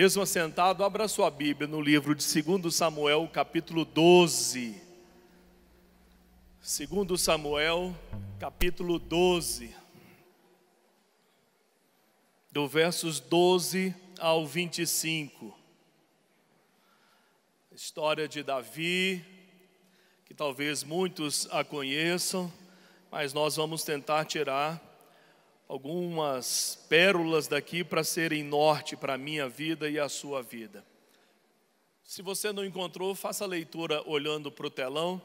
Mesmo assentado, abra sua Bíblia no livro de 2 Samuel, capítulo 12. 2 Samuel, capítulo 12. Do versos 12 ao 25. A história de Davi, que talvez muitos a conheçam, mas nós vamos tentar tirar algumas pérolas daqui para serem norte para a minha vida e a sua vida. Se você não encontrou, faça a leitura olhando para o telão.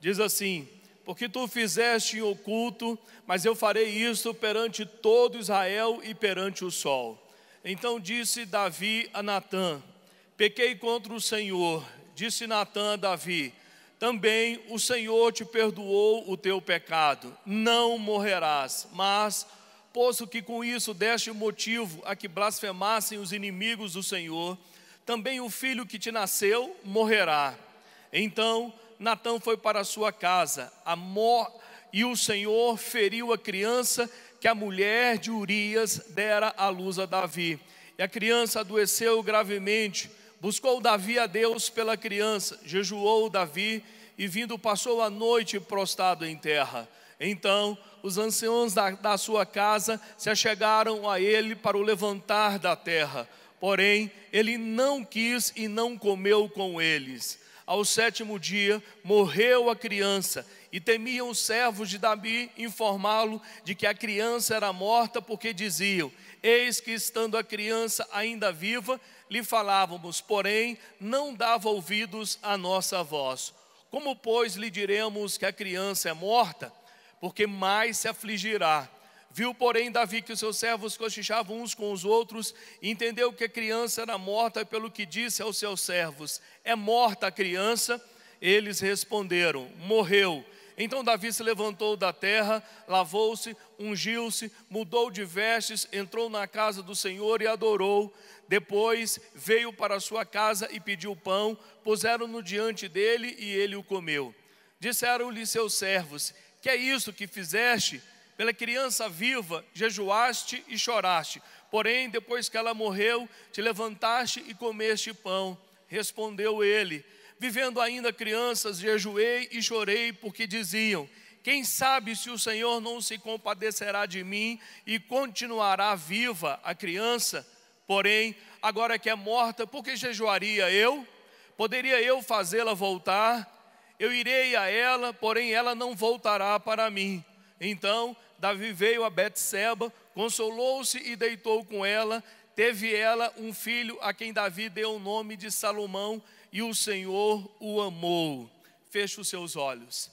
Diz assim: porque tu fizeste em oculto, mas eu farei isso perante todo Israel e perante o sol. Então disse Davi a Natã: pequei contra o Senhor. Disse Natã a Davi: também o Senhor te perdoou o teu pecado, não morrerás, mas posto que com isso deste motivo a que blasfemassem os inimigos do Senhor, também o filho que te nasceu morrerá. Então Natã foi para a sua casa, e o Senhor feriu a criança que a mulher de Urias dera à luz a Davi. E a criança adoeceu gravemente. Buscou Davi a Deus pela criança, jejuou Davi e vindo passou a noite prostrado em terra. Então os anciãos da sua casa se achegaram a ele para o levantar da terra. Porém, ele não quis e não comeu com eles. Ao 7º dia, morreu a criança, e temiam os servos de Davi informá-lo de que a criança era morta, porque diziam: eis que estando a criança ainda viva, lhe falávamos, porém não dava ouvidos à nossa voz. Como, pois, lhe diremos que a criança é morta? Porque mais se afligirá. Viu, porém, Davi que os seus servos cochichavam uns com os outros, e entendeu que a criança era morta, pelo que disse aos seus servos: é morta a criança? Eles responderam: morreu. Então Davi se levantou da terra, lavou-se, ungiu-se, mudou de vestes, entrou na casa do Senhor e adorou. Depois veio para a sua casa e pediu pão, puseram-no diante dele e ele o comeu. Disseram-lhe seus servos: que é isso que fizeste? Pela criança viva jejuaste e choraste, porém depois que ela morreu, te levantaste e comeste pão. Respondeu ele: vivendo ainda crianças, jejuei e chorei, porque diziam: quem sabe se o Senhor não se compadecerá de mim e continuará viva a criança? Porém, agora que é morta, por que jejuaria eu? Poderia eu fazê-la voltar? Eu irei a ela, porém ela não voltará para mim. Então Davi veio a Betseba, consolou-se e deitou com ela. Teve ela um filho, a quem Davi deu o nome de Salomão, e o Senhor o amou. Feche os seus olhos.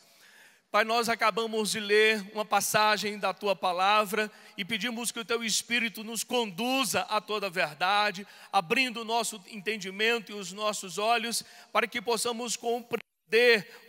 Pai, nós acabamos de ler uma passagem da Tua Palavra e pedimos que o Teu Espírito nos conduza a toda a verdade, abrindo o nosso entendimento e os nossos olhos, para que possamos compreender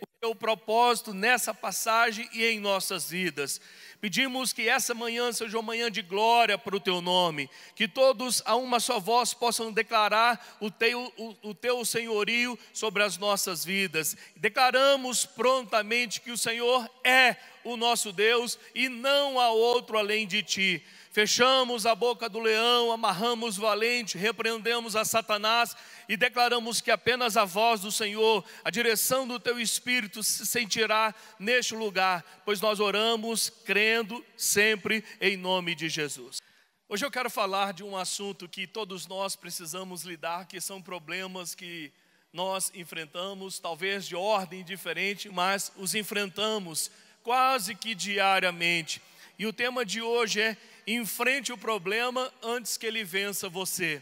o Teu propósito nessa passagem e em nossas vidas. Pedimos que essa manhã seja uma manhã de glória para o Teu nome, que todos a uma só voz possam declarar o Teu senhorio sobre as nossas vidas. Declaramos prontamente que o Senhor é o nosso Deus e não há outro além de Ti. Fechamos a boca do leão, amarramos o valente, repreendemos a Satanás e declaramos que apenas a voz do Senhor, a direção do Teu Espírito se sentirá neste lugar, pois nós oramos crendo sempre em nome de Jesus. Hoje eu quero falar de um assunto que todos nós precisamos lidar, que são problemas que nós enfrentamos, talvez de ordem diferente, mas os enfrentamos quase que diariamente. E o tema de hoje é: enfrente o problema antes que ele vença você.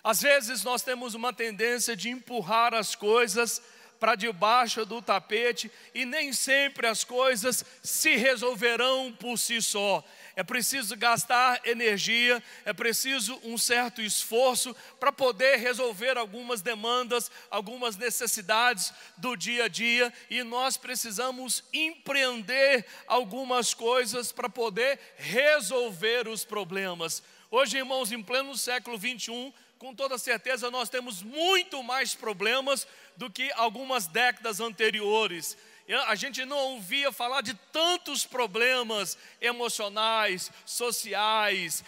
Às vezes nós temos uma tendência de empurrar as coisas para debaixo do tapete e nem sempre as coisas se resolverão por si só. É preciso gastar energia, é preciso um certo esforço para poder resolver algumas demandas, algumas necessidades do dia a dia, e nós precisamos empreender algumas coisas para poder resolver os problemas. Hoje, irmãos, em pleno século 21, com toda certeza nós temos muito mais problemas do que algumas décadas anteriores. A gente não ouvia falar de tantos problemas emocionais, sociais,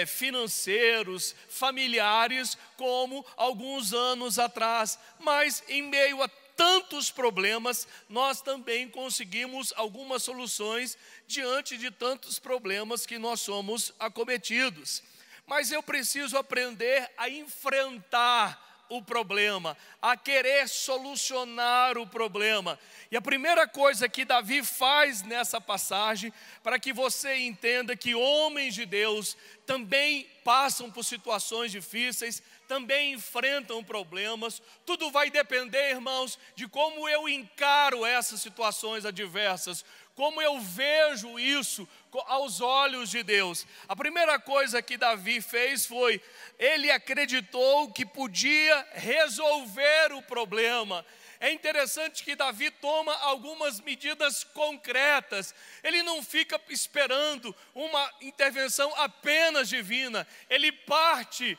financeiros, familiares, como alguns anos atrás. Mas em meio a tantos problemas, nós também conseguimos algumas soluções diante de tantos problemas que nós somos acometidos. Mas eu preciso aprender a enfrentar o problema, a querer solucionar o problema. E a primeira coisa que Davi faz nessa passagem, para que você entenda que homens de Deus também passam por situações difíceis, também enfrentam problemas. Tudo vai depender, irmãos, de como eu encaro essas situações adversas, como eu vejo isso aos olhos de Deus. A primeira coisa que Davi fez foi, ele acreditou que podia resolver o problema. É interessante que Davi toma algumas medidas concretas. Ele não fica esperando uma intervenção apenas divina. Ele parte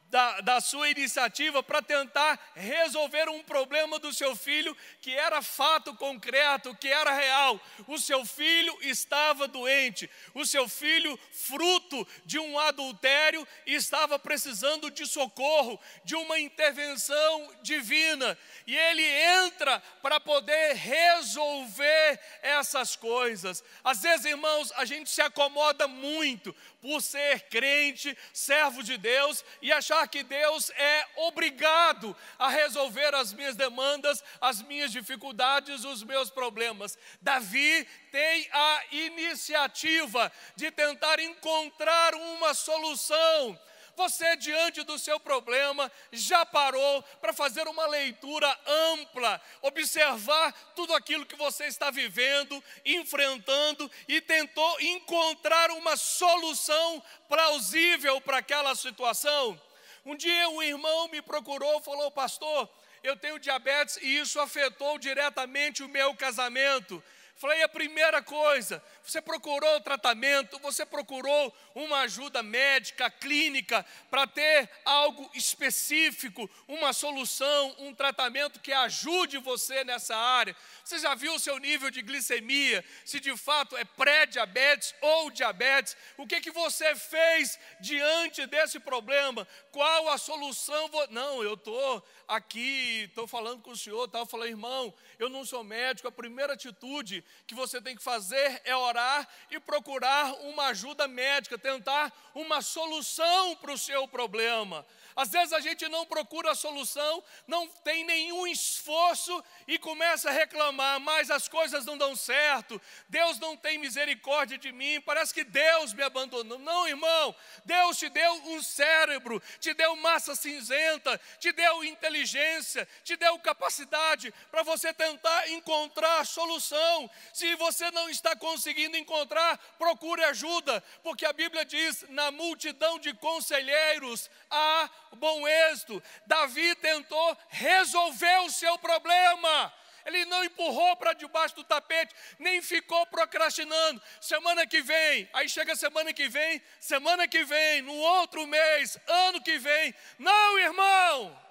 da sua iniciativa para tentar resolver um problema do seu filho, que era fato concreto, que era real. O seu filho estava doente, o seu filho, fruto de um adultério, estava precisando de socorro, de uma intervenção divina, e ele entra para poder resolver essas coisas. Às vezes, irmãos, a gente se acomoda muito por ser crente, servo de Deus, e achar que Deus é obrigado a resolver as minhas demandas, as minhas dificuldades, os meus problemas. Davi tem a iniciativa de tentar encontrar uma solução. Você, diante do seu problema, já parou para fazer uma leitura ampla, observar tudo aquilo que você está vivendo, enfrentando, e tentou encontrar uma solução plausível para aquela situação? Um dia um irmão me procurou e falou: pastor, eu tenho diabetes e isso afetou diretamente o meu casamento. Falei, a primeira coisa, você procurou tratamento, você procurou uma ajuda médica, clínica, para ter algo específico, uma solução, um tratamento que ajude você nessa área? Você já viu o seu nível de glicemia, se de fato é pré-diabetes ou diabetes? O que você fez diante desse problema? Qual a solução? Não, eu estou aqui, estou falando com o senhor, eu falei, irmão, eu não sou médico, a primeira atitude que você tem que fazer é orar e procurar uma ajuda médica, tentar uma solução para o seu problema. Às vezes a gente não procura a solução, não tem nenhum esforço e começa a reclamar, mas as coisas não dão certo, Deus não tem misericórdia de mim, parece que Deus me abandonou. Não, irmão, Deus te deu um cérebro, te deu massa cinzenta, te deu inteligência, te deu capacidade para você tentar encontrar a solução. Se você não está conseguindo encontrar, procure ajuda, porque a Bíblia diz, na multidão de conselheiros há bom êxito. Davi tentou resolver o seu problema. Ele não empurrou para debaixo do tapete, nem ficou procrastinando. Semana que vem, aí chega semana que vem, no outro mês, ano que vem. Não, irmão!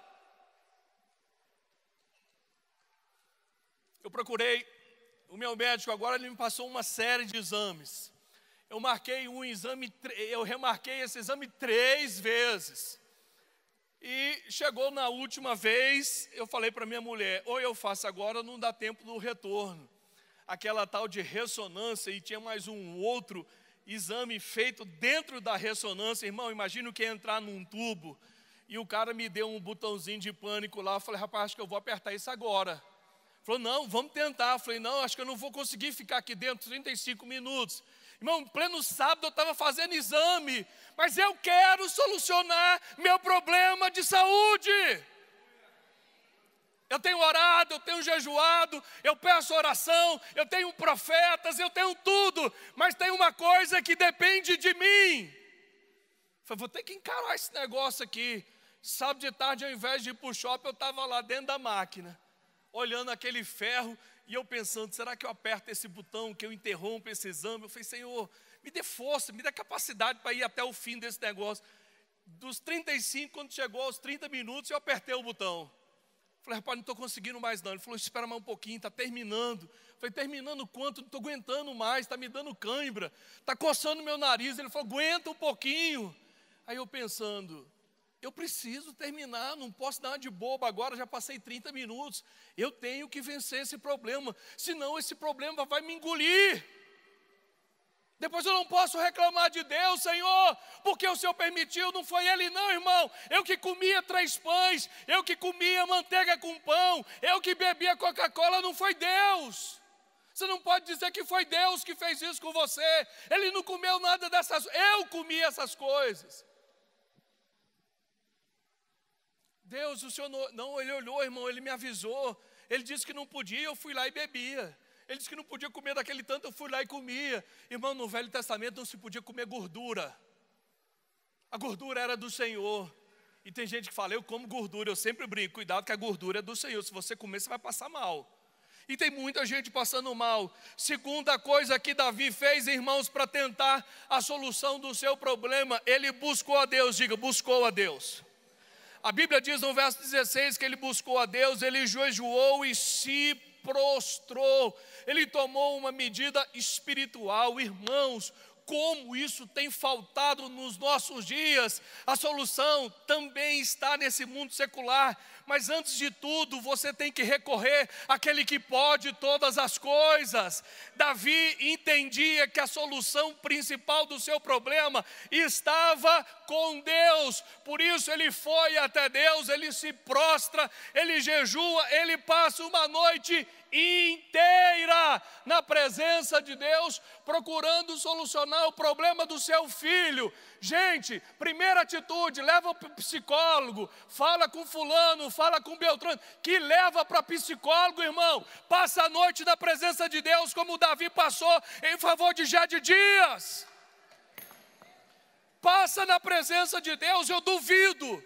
Eu procurei o meu médico agora, ele me passou uma série de exames. Eu marquei um exame, eu remarquei esse exame 3 vezes. E chegou na última vez, eu falei para minha mulher, ou eu faço agora, não dá tempo do retorno. Aquela tal de ressonância, e tinha mais um outro exame feito dentro da ressonância. Irmão, imagina o que é entrar num tubo, e o cara me deu um botãozinho de pânico lá. Eu falei, rapaz, acho que eu vou apertar isso agora. Falou, não, vamos tentar. Eu falei, não, acho que eu não vou conseguir ficar aqui dentro 35 minutos. Irmão, em pleno sábado eu estava fazendo exame, mas eu quero solucionar meu problema de saúde. Eu tenho orado, eu tenho jejuado, eu peço oração, eu tenho profetas, eu tenho tudo, mas tem uma coisa que depende de mim. Eu falei, vou ter que encarar esse negócio aqui. Sábado de tarde, ao invés de ir para o shopping, eu estava lá dentro da máquina, olhando aquele ferro, e eu pensando, será que eu aperto esse botão, que eu interrompo esse exame? Eu falei, Senhor, me dê força, me dê capacidade para ir até o fim desse negócio. Dos 35, quando chegou aos 30 minutos, eu apertei o botão. Falei, rapaz, não estou conseguindo mais não. Ele falou, espera mais um pouquinho, está terminando. Falei, terminando quanto? Não estou aguentando mais, está me dando cãibra, está coçando meu nariz. Ele falou, aguenta um pouquinho. Aí eu pensando, eu preciso terminar, não posso dar uma de boba agora, já passei 30 minutos. Eu tenho que vencer esse problema, senão esse problema vai me engolir. Depois eu não posso reclamar de Deus, Senhor, porque o Senhor permitiu, não foi Ele não, irmão. Eu que comia 3 pães, eu que comia manteiga com pão, eu que bebia Coca-Cola, não foi Deus. Você não pode dizer que foi Deus que fez isso com você. Ele não comeu nada dessas coisas, eu comi essas coisas. Deus, o Senhor não, Ele olhou, irmão, Ele me avisou. Ele disse que não podia, eu fui lá e bebia. Ele disse que não podia comer daquele tanto, eu fui lá e comia. Irmão, no Velho Testamento não se podia comer gordura. A gordura era do Senhor. E tem gente que fala, eu como gordura, eu sempre brinco, cuidado que a gordura é do Senhor. Se você comer, você vai passar mal. E tem muita gente passando mal. Segunda coisa que Davi fez, irmãos, para tentar a solução do seu problema, ele buscou a Deus, diga, buscou a Deus. A Bíblia diz no verso 16 que ele buscou a Deus, ele jejuou e se prostrou, ele tomou uma medida espiritual. Irmãos, como isso tem faltado nos nossos dias. A solução também está nesse mundo secular, mas antes de tudo, você tem que recorrer àquele que pode todas as coisas. Davi entendia que a solução principal do seu problema estava com Deus, por isso ele foi até Deus, ele se prostra, ele jejua, ele passa uma noite inteira na presença de Deus, procurando solucionar o problema do seu filho. Gente, primeira atitude, leva para o psicólogo, fala com fulano, fala com Beltrano, que leva para psicólogo, irmão, passa a noite na presença de Deus, como Davi passou em favor de Jade Dias. Passa na presença de Deus, eu duvido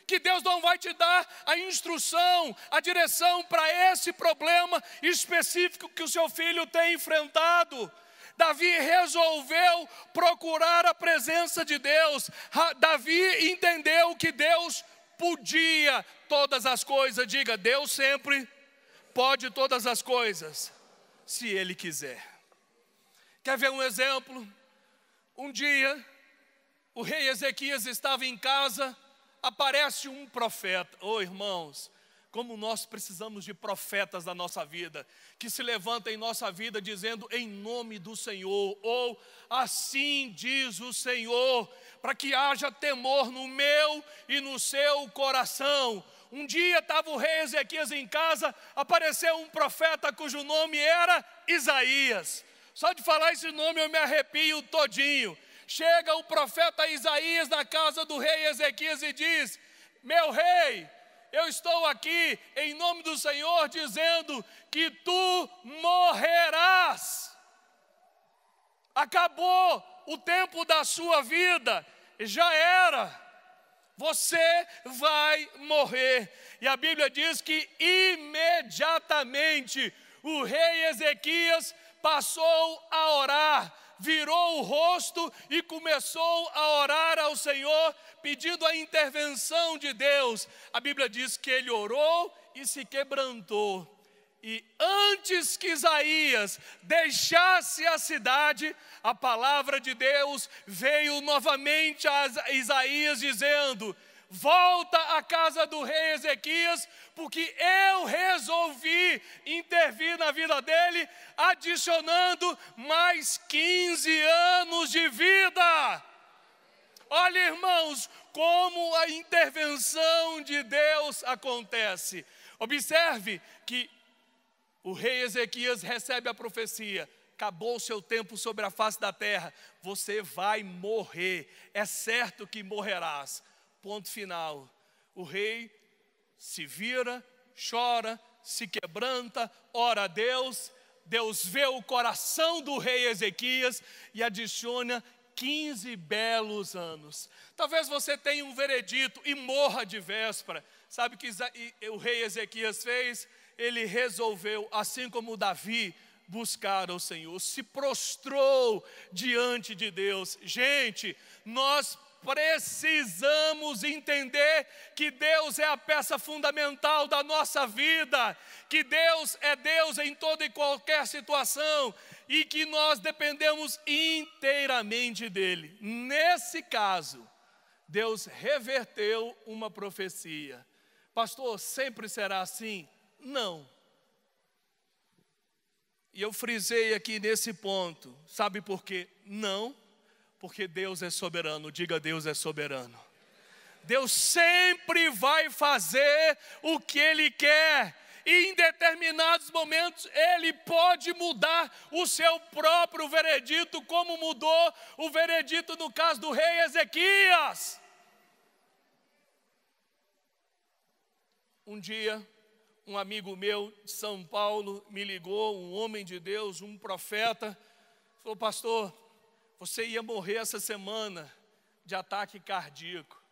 que Deus não vai te dar a instrução, a direção para esse problema específico que o seu filho tem enfrentado. Davi resolveu procurar a presença de Deus. Davi entendeu que Deus podia todas as coisas. Diga, Deus sempre pode todas as coisas, se Ele quiser. Quer ver um exemplo? Um dia, o rei Ezequias estava em casa, aparece um profeta. Oh, irmãos, como nós precisamos de profetas na nossa vida, que se levantem em nossa vida dizendo em nome do Senhor, ou assim diz o Senhor, para que haja temor no meu e no seu coração. Um dia estava o rei Ezequias em casa, apareceu um profeta cujo nome era Isaías. Só de falar esse nome eu me arrepio todinho. Chega o profeta Isaías na casa do rei Ezequias e diz, meu rei, eu estou aqui em nome do Senhor dizendo que tu morrerás. Acabou o tempo da sua vida, já era. Você vai morrer. E a Bíblia diz que imediatamente o rei Ezequias passou a orar, virou o rosto e começou a orar ao Senhor, pedindo a intervenção de Deus. A Bíblia diz que ele orou e se quebrantou. E antes que Isaías deixasse a cidade, a palavra de Deus veio novamente a Isaías dizendo, volta à casa do rei Ezequias, porque eu resolvi intervir na vida dele, adicionando mais 15 anos de vida. Olha, irmãos, como a intervenção de Deus acontece. Observe que o rei Ezequias recebe a profecia, acabou o seu tempo sobre a face da terra, você vai morrer, é certo que morrerás. Ponto final. O rei se vira, chora, se quebranta, ora a Deus. Deus vê o coração do rei Ezequias e adiciona 15 belos anos. Talvez você tenha um veredito e morra de véspera. Sabe o que o rei Ezequias fez? Ele resolveu, assim como Davi, buscar ao Senhor, se prostrou diante de Deus. Gente, nós precisamos entender que Deus é a peça fundamental da nossa vida, que Deus é Deus em toda e qualquer situação e que nós dependemos inteiramente dEle. Nesse caso, Deus reverteu uma profecia. Pastor, sempre será assim? Não. E eu frisei aqui nesse ponto, sabe por quê? Não, porque Deus é soberano. Diga, Deus é soberano. Deus sempre vai fazer o que Ele quer. E em determinados momentos Ele pode mudar o seu próprio veredito, como mudou o veredito no caso do rei Ezequias. Um dia, um amigo meu de São Paulo me ligou, um homem de Deus, um profeta, falou: pastor, você ia morrer essa semana de ataque cardíaco.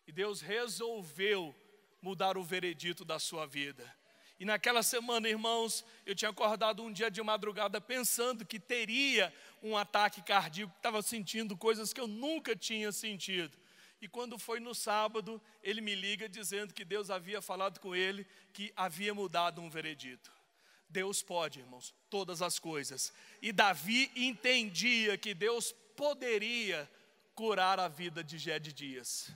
E Deus resolveu mudar o veredito da sua vida. E naquela semana, irmãos, eu tinha acordado um dia de madrugada pensando que teria um ataque cardíaco, estava sentindo coisas que eu nunca tinha sentido. E quando foi no sábado, ele me liga dizendo que Deus havia falado com ele, que havia mudado um veredito. Deus pode, irmãos, todas as coisas. E Davi entendia que Deus poderia curar a vida de Gedidias.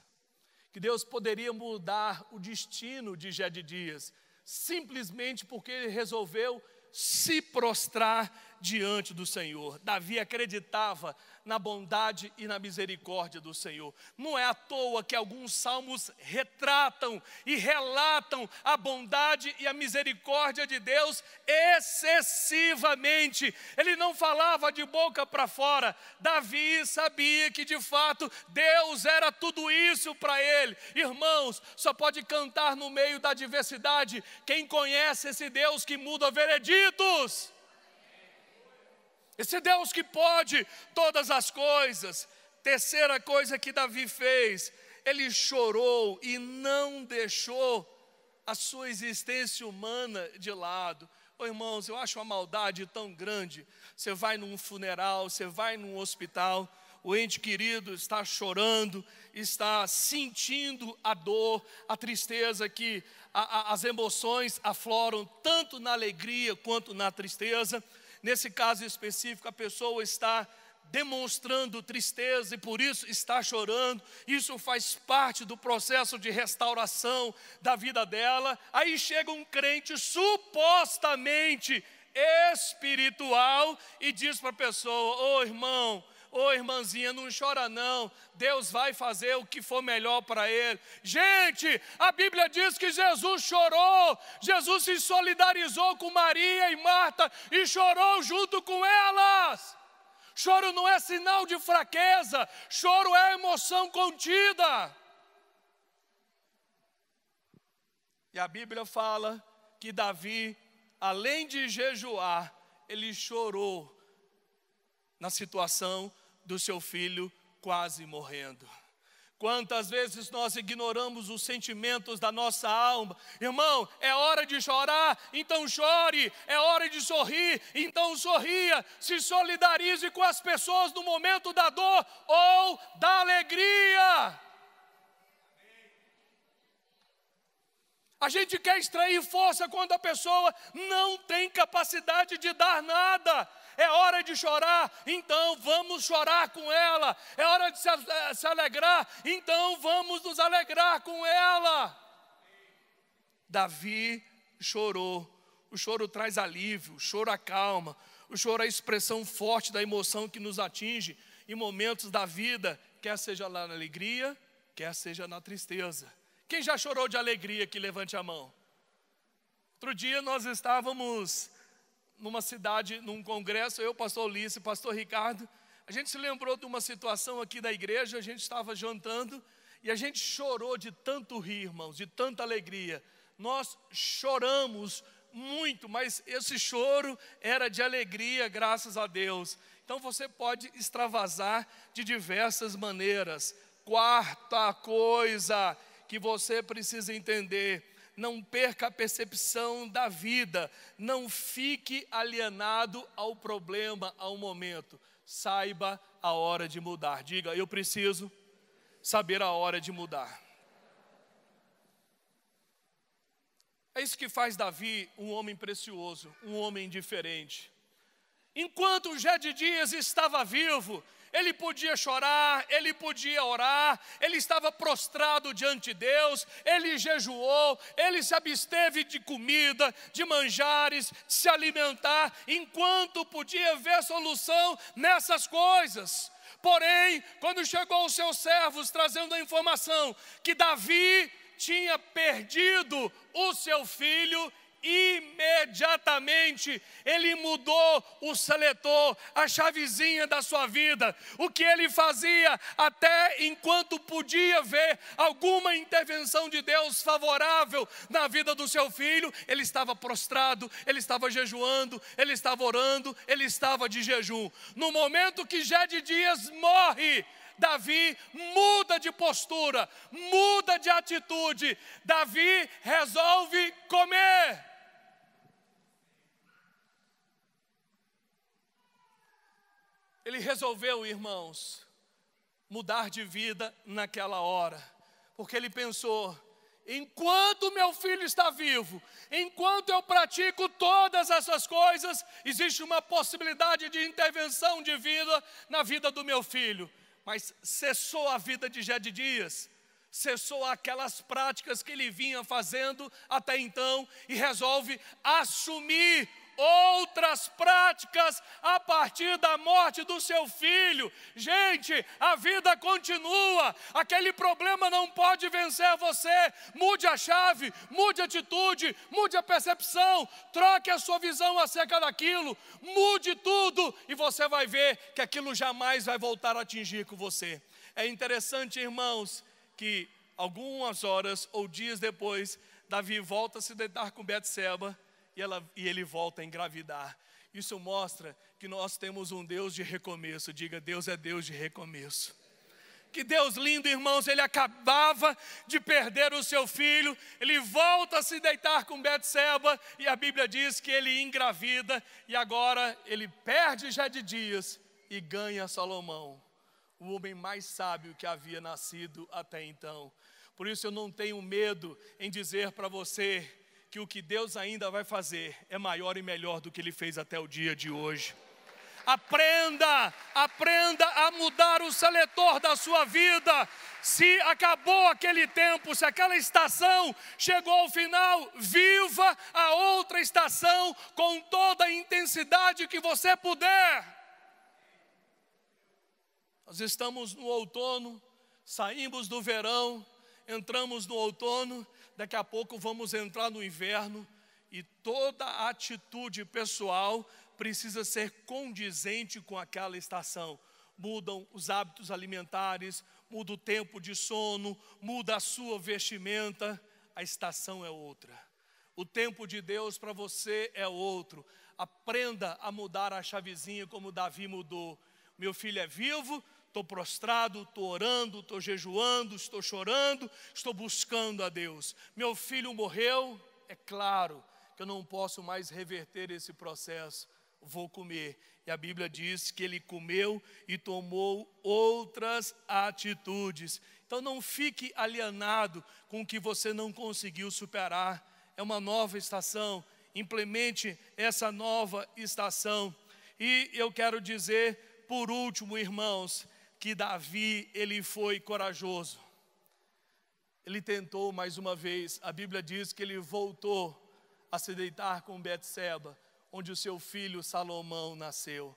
Que Deus poderia mudar o destino de Gedidias, simplesmente porque ele resolveu se prostrar diante do Senhor. Davi acreditava na bondade e na misericórdia do Senhor. Não é à toa que alguns salmos retratam e relatam a bondade e a misericórdia de Deus excessivamente. Ele não falava de boca para fora. Davi sabia que de fato Deus era tudo isso para ele. Irmãos, só pode cantar no meio da adversidade quem conhece esse Deus que muda vereditos. Esse Deus que pode todas as coisas. Terceira coisa que Davi fez, ele chorou e não deixou a sua existência humana de lado. Oh, irmãos, eu acho uma maldade tão grande. Você vai num funeral, você vai num hospital, o ente querido está chorando, está sentindo a dor, a tristeza, que as emoções afloram tanto na alegria quanto na tristeza. Nesse caso específico, a pessoa está demonstrando tristeza e por isso está chorando. Isso faz parte do processo de restauração da vida dela. Aí chega um crente supostamente espiritual e diz para a pessoa: ô irmão, ô irmãzinha, não chora não, Deus vai fazer o que for melhor para ele. Gente, a Bíblia diz que Jesus chorou, Jesus se solidarizou com Maria e Marta e chorou junto com elas. Choro não é sinal de fraqueza, choro é emoção contida. E a Bíblia fala que Davi, além de jejuar, ele chorou na situação do seu filho quase morrendo. Quantas vezes nós ignoramos os sentimentos da nossa alma? Irmão, é hora de chorar, então chore. É hora de sorrir, então sorria. Se solidarize com as pessoas no momento da dor ou da alegria. A gente quer extrair força quando a pessoa não tem capacidade de dar nada. É hora de chorar, então vamos chorar com ela. É hora de se alegrar, então vamos nos alegrar com ela. Davi chorou. O choro traz alívio, o choro acalma. O choro é a expressão forte da emoção que nos atinge em momentos da vida, quer seja lá na alegria, quer seja na tristeza. Quem já chorou de alegria aqui, levante a mão. Outro dia nós estávamos numa cidade, num congresso, eu, pastor Ulisses, pastor Ricardo, a gente se lembrou de uma situação aqui da igreja, a gente estava jantando e a gente chorou de tanto rir, irmãos, de tanta alegria. Nós choramos muito, mas esse choro era de alegria, graças a Deus. Então você pode extravasar de diversas maneiras. Quarta coisa que você precisa entender: não perca a percepção da vida, não fique alienado ao problema, ao momento. Saiba a hora de mudar. Diga: eu preciso saber a hora de mudar. É isso que faz Davi um homem precioso, um homem diferente. Enquanto Jedidias estava vivo, ele podia chorar, ele podia orar, ele estava prostrado diante de Deus, ele jejuou, ele se absteve de comida, de manjares, de se alimentar, enquanto podia ver solução nessas coisas. Porém, quando chegou os seus servos trazendo a informação que Davi tinha perdido o seu filho, imediatamente ele mudou o seletor, a chavezinha da sua vida. O que ele fazia até enquanto podia ver alguma intervenção de Deus favorável na vida do seu filho, ele estava prostrado, ele estava jejuando, ele estava orando, ele estava de jejum. No momento que Jedidias morre, Davi muda de postura, muda de atitude. Davi resolve comer. Ele resolveu, irmãos, mudar de vida naquela hora, porque ele pensou: enquanto meu filho está vivo, enquanto eu pratico todas essas coisas, existe uma possibilidade de intervenção divina na vida do meu filho. Mas cessou a vida de Jedidias, cessou aquelas práticas que ele vinha fazendo até então e resolve assumir outras práticas a partir da morte do seu filho. Gente, a vida continua, aquele problema não pode vencer você. Mude a chave, mude a atitude, mude a percepção, troque a sua visão acerca daquilo, mude tudo e você vai ver que aquilo jamais vai voltar a atingir com você. É interessante, irmãos, que algumas horas ou dias depois, Davi volta a se deitar com Betseba e ele volta a engravidar. Isso mostra que nós temos um Deus de recomeço. Diga: Deus é Deus de recomeço. Que Deus lindo, irmãos. Ele acabava de perder o seu filho, ele volta a se deitar com Betseba, e a Bíblia diz que ele engravida, e agora ele perde Jedidias e ganha Salomão, o homem mais sábio que havia nascido até então. Por isso eu não tenho medo em dizer para você que o que Deus ainda vai fazer é maior e melhor do que Ele fez até o dia de hoje. Aprenda a mudar o seletor da sua vida. Se acabou aquele tempo, se aquela estação chegou ao final, viva a outra estação com toda a intensidade que você puder. Nós estamos no outono, saímos do verão, entramos no outono, daqui a pouco vamos entrar no inverno, e toda a atitude pessoal precisa ser condizente com aquela estação. Mudam os hábitos alimentares, muda o tempo de sono, muda a sua vestimenta, a estação é outra. O tempo de Deus para você é outro. Aprenda a mudar a chavezinha como Davi mudou. Meu filho é vivo, estou prostrado, estou orando, estou jejuando, estou chorando, estou buscando a Deus. Meu filho morreu, é claro que eu não posso mais reverter esse processo, vou comer. E a Bíblia diz que ele comeu e tomou outras atitudes. Então não fique alienado com o que você não conseguiu superar. É uma nova estação, implemente essa nova estação. E eu quero dizer, por último, irmãos, que Davi, ele foi corajoso. Ele tentou mais uma vez. A Bíblia diz que ele voltou a se deitar com Betseba, onde o seu filho Salomão nasceu.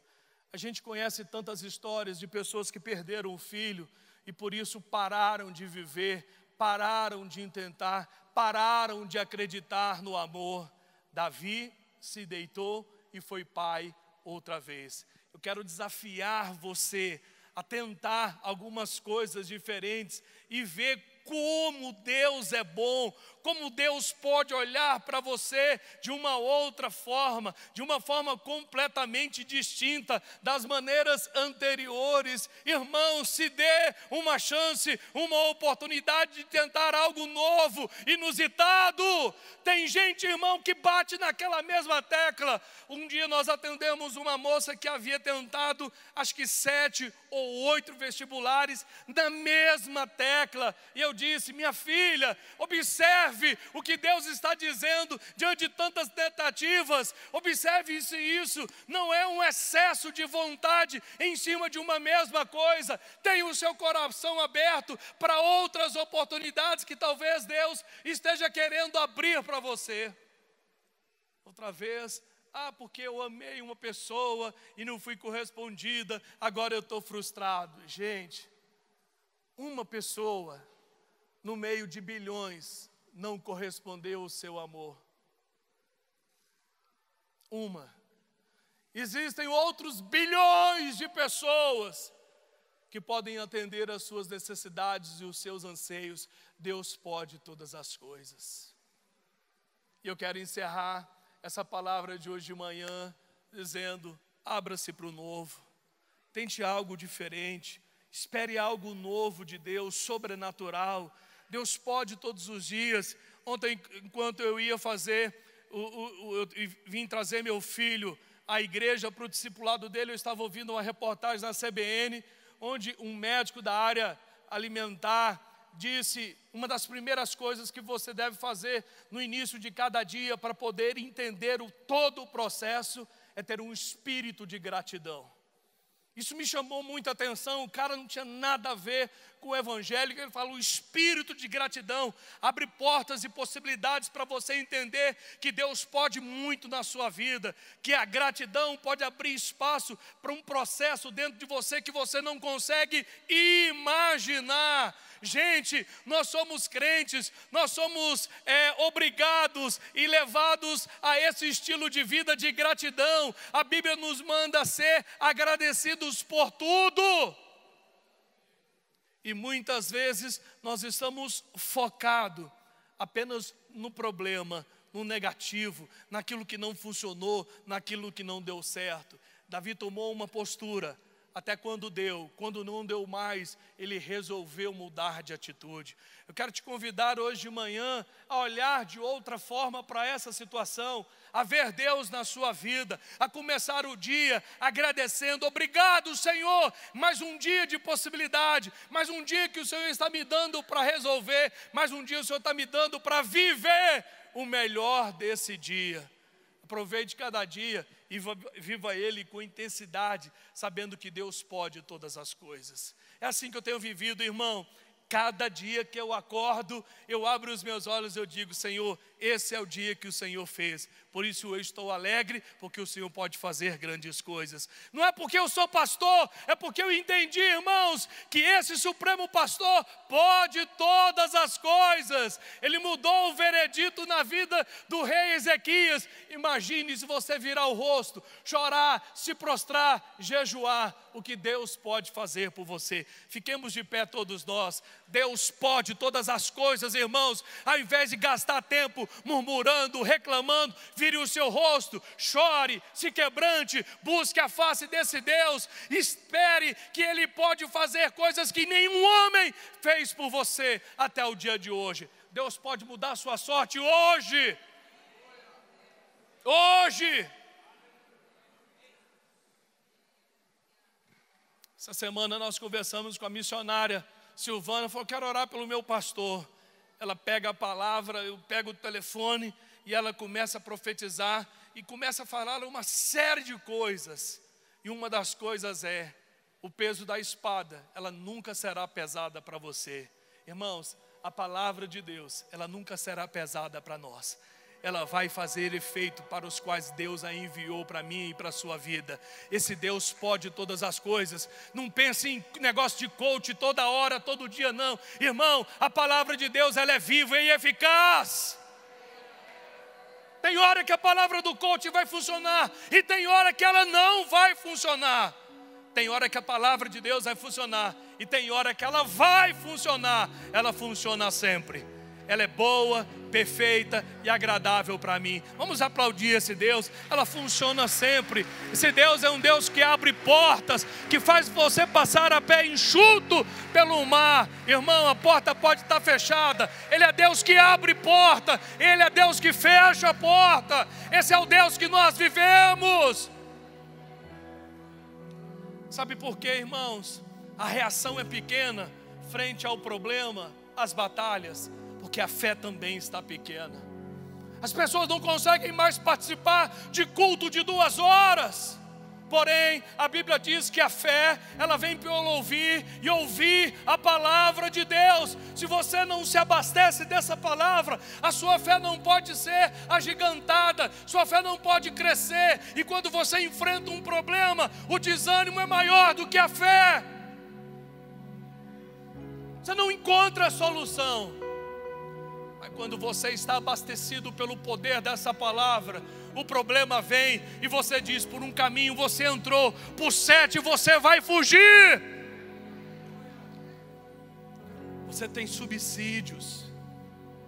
A gente conhece tantas histórias de pessoas que perderam o filho e por isso pararam de viver, pararam de tentar, pararam de acreditar no amor. Davi se deitou e foi pai outra vez. Eu quero desafiar você a tentar algumas coisas diferentes e ver como Deus é bom, como Deus pode olhar para você de uma outra forma, de uma forma completamente distinta das maneiras anteriores. Irmão, se dê uma chance, uma oportunidade de tentar algo novo, inusitado. Tem gente, irmão, que bate naquela mesma tecla. Um dia nós atendemos uma moça que havia tentado, acho que 7 ou 8 vestibulares na mesma tecla. E eu disse: minha filha, observe o que Deus está dizendo diante de tantas tentativas. Observe isso não é um excesso de vontade em cima de uma mesma coisa. Tenha o seu coração aberto para outras oportunidades que talvez Deus esteja querendo abrir para você. Outra vez: porque eu amei uma pessoa e não fui correspondida, agora eu estou frustrado. Gente, uma pessoa no meio de bilhões não correspondeu o seu amor. Uma. Existem outros bilhões de pessoas que podem atender às suas necessidades e os seus anseios. Deus pode todas as coisas. E eu quero encerrar essa palavra de hoje de manhã dizendo: abra-se para o novo. Tente algo diferente. Espere algo novo de Deus, sobrenatural. Deus pode todos os dias. Ontem, enquanto eu ia fazer, eu vim trazer meu filho à igreja para o discipulado dele, eu estava ouvindo uma reportagem na CBN, onde um médico da área alimentar disse: uma das primeiras coisas que você deve fazer no início de cada dia para poder entender todo o processo é ter um espírito de gratidão. Isso me chamou muita atenção. O cara não tinha nada a ver com o evangelho. Ele fala: o espírito de gratidão abre portas e possibilidades para você entender que Deus pode muito na sua vida, que a gratidão pode abrir espaço para um processo dentro de você que você não consegue imaginar. Gente, nós somos crentes, nós somos obrigados e levados a esse estilo de vida de gratidão. A Bíblia nos manda ser agradecidos por tudo. E muitas vezes nós estamos focados apenas no problema, no negativo, naquilo que não funcionou, naquilo que não deu certo. Davi tomou uma postura. Até quando deu, quando não deu mais, ele resolveu mudar de atitude. Eu quero te convidar hoje de manhã a olhar de outra forma para essa situação, a ver Deus na sua vida, a começar o dia agradecendo: obrigado, Senhor, mais um dia de possibilidade, mais um dia que o Senhor está me dando para resolver, mais um dia o Senhor está me dando para viver o melhor desse dia. Aproveite cada dia e viva ele com intensidade, sabendo que Deus pode todas as coisas. É assim que eu tenho vivido, irmão. Cada dia que eu acordo, eu abro os meus olhos e eu digo: Senhor, esse é o dia que o Senhor fez. Por isso eu estou alegre, porque o Senhor pode fazer grandes coisas. Não é porque eu sou pastor, é porque eu entendi, irmãos, que esse supremo pastor pode todas as coisas. Ele mudou o veredito na vida do rei Ezequias. Imagine se você virar o rosto, chorar, se prostrar, jejuar, o que Deus pode fazer por você. Fiquemos de pé todos nós. Deus pode todas as coisas, irmãos. Ao invés de gastar tempo murmurando, reclamando, vire o seu rosto, chore, se quebrante, busque a face desse Deus, espere que Ele pode fazer coisas que nenhum homem fez por você até o dia de hoje. Deus pode mudar a sua sorte hoje. Hoje. Essa semana nós conversamos com a missionária Silvana, falou: quero orar pelo meu pastor. Ela pega a palavra, eu pego o telefone e ela começa a profetizar e começa a falar uma série de coisas. E uma das coisas é: o peso da espada, ela nunca será pesada para você. Irmãos, a palavra de Deus, ela nunca será pesada para nós. Ela vai fazer efeito para os quais Deus a enviou para mim e para a sua vida. Esse Deus pode todas as coisas. Não pense em negócio de coach toda hora, todo dia, não. Irmão, a palavra de Deus, ela é viva e eficaz. Tem hora que a palavra do coach vai funcionar e tem hora que ela não vai funcionar. Tem hora que a palavra de Deus vai funcionar, e tem hora que ela vai funcionar. Ela funciona sempre. Ela é boa, perfeita e agradável para mim. Vamos aplaudir esse Deus. Ela funciona sempre. Esse Deus é um Deus que abre portas, que faz você passar a pé enxuto pelo mar. Irmão, a porta pode estar fechada. Ele é Deus que abre porta. Ele é Deus que fecha a porta. Esse é o Deus que nós vivemos. Sabe por quê, irmãos? A reação é pequena frente ao problema, às batalhas, porque a fé também está pequena. As pessoas não conseguem mais participar de culto de 2 horas. Porém, a Bíblia diz que a fé, ela vem pelo ouvir, e ouvir a palavra de Deus. Se você não se abastece dessa palavra, a sua fé não pode ser agigantada, sua fé não pode crescer. E quando você enfrenta um problema, o desânimo é maior do que a fé. Você não encontra a solução. Mas quando você está abastecido pelo poder dessa palavra, o problema vem e você diz: por um caminho você entrou, por 7 você vai fugir. Você tem subsídios,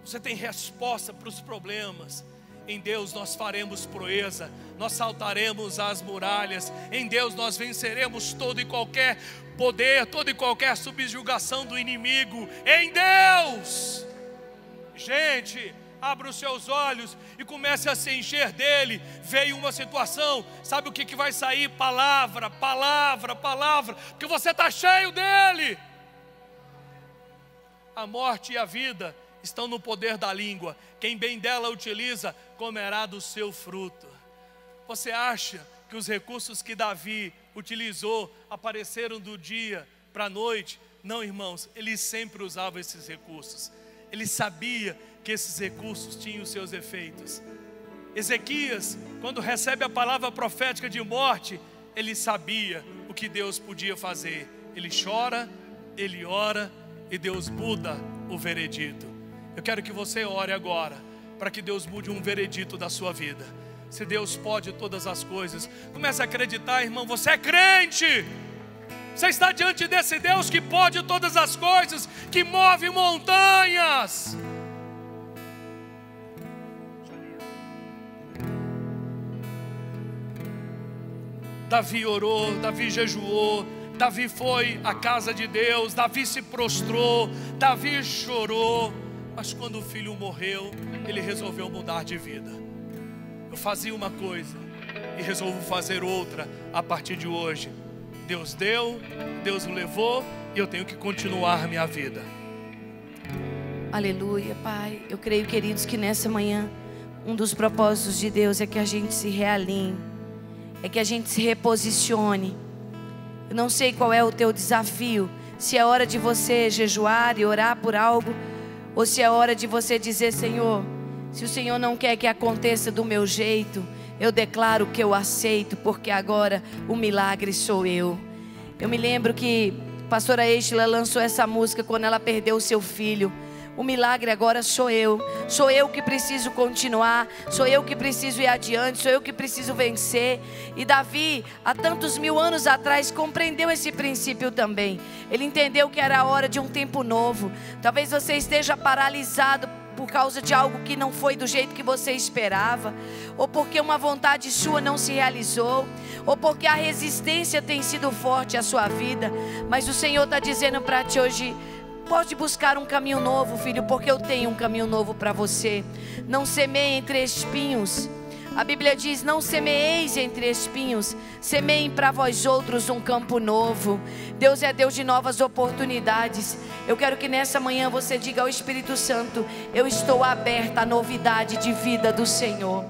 você tem resposta para os problemas. Em Deus nós faremos proeza, nós saltaremos as muralhas. Em Deus nós venceremos todo e qualquer poder, toda e qualquer subjugação do inimigo. Em Deus. Gente, abra os seus olhos e comece a se encher dele. Veio uma situação, sabe o que vai sair? Palavra, palavra, palavra, porque você está cheio dele. A morte e a vida estão no poder da língua. Quem bem dela utiliza, comerá do seu fruto. Você acha que os recursos que Davi utilizou apareceram do dia para a noite? Não, irmãos, ele sempre usava esses recursos. Ele sabia que esses recursos tinham os seus efeitos. Ezequias, quando recebe a palavra profética de morte, ele sabia o que Deus podia fazer. Ele chora, ele ora, e Deus muda o veredito. Eu quero que você ore agora, para que Deus mude um veredito da sua vida. Se Deus pode todas as coisas, comece a acreditar, irmão. Você é crente. Você está diante desse Deus que pode todas as coisas, que move montanhas. Davi orou, Davi jejuou, Davi foi à casa de Deus, Davi se prostrou, Davi chorou. Mas quando o filho morreu, ele resolveu mudar de vida. Eu fazia uma coisa e resolvo fazer outra a partir de hoje. Deus deu, Deus o levou, e eu tenho que continuar minha vida. Aleluia, Pai. Eu creio, queridos, que nessa manhã um dos propósitos de Deus é que a gente se realinhe, é que a gente se reposicione. Eu não sei qual é o teu desafio, se é hora de você jejuar e orar por algo, ou se é hora de você dizer: Senhor, se o Senhor não quer que aconteça do meu jeito, eu declaro que eu aceito, porque agora o milagre sou eu. Eu me lembro que a pastora Estela lançou essa música quando ela perdeu o seu filho. O milagre agora sou eu que preciso continuar, sou eu que preciso ir adiante, sou eu que preciso vencer. E Davi, há tantos 1000 anos atrás, compreendeu esse princípio também. Ele entendeu que era a hora de um tempo novo. Talvez você esteja paralisado por causa de algo que não foi do jeito que você esperava, ou porque uma vontade sua não se realizou, ou porque a resistência tem sido forte à sua vida. Mas o Senhor está dizendo para ti hoje: pode buscar um caminho novo, filho, porque eu tenho um caminho novo para você. Não semeie entre espinhos. A Bíblia diz: não semeeis entre espinhos, semeiem para vós outros um campo novo. Deus é Deus de novas oportunidades. Eu quero que nessa manhã você diga ao Espírito Santo: eu estou aberta à novidade de vida do Senhor.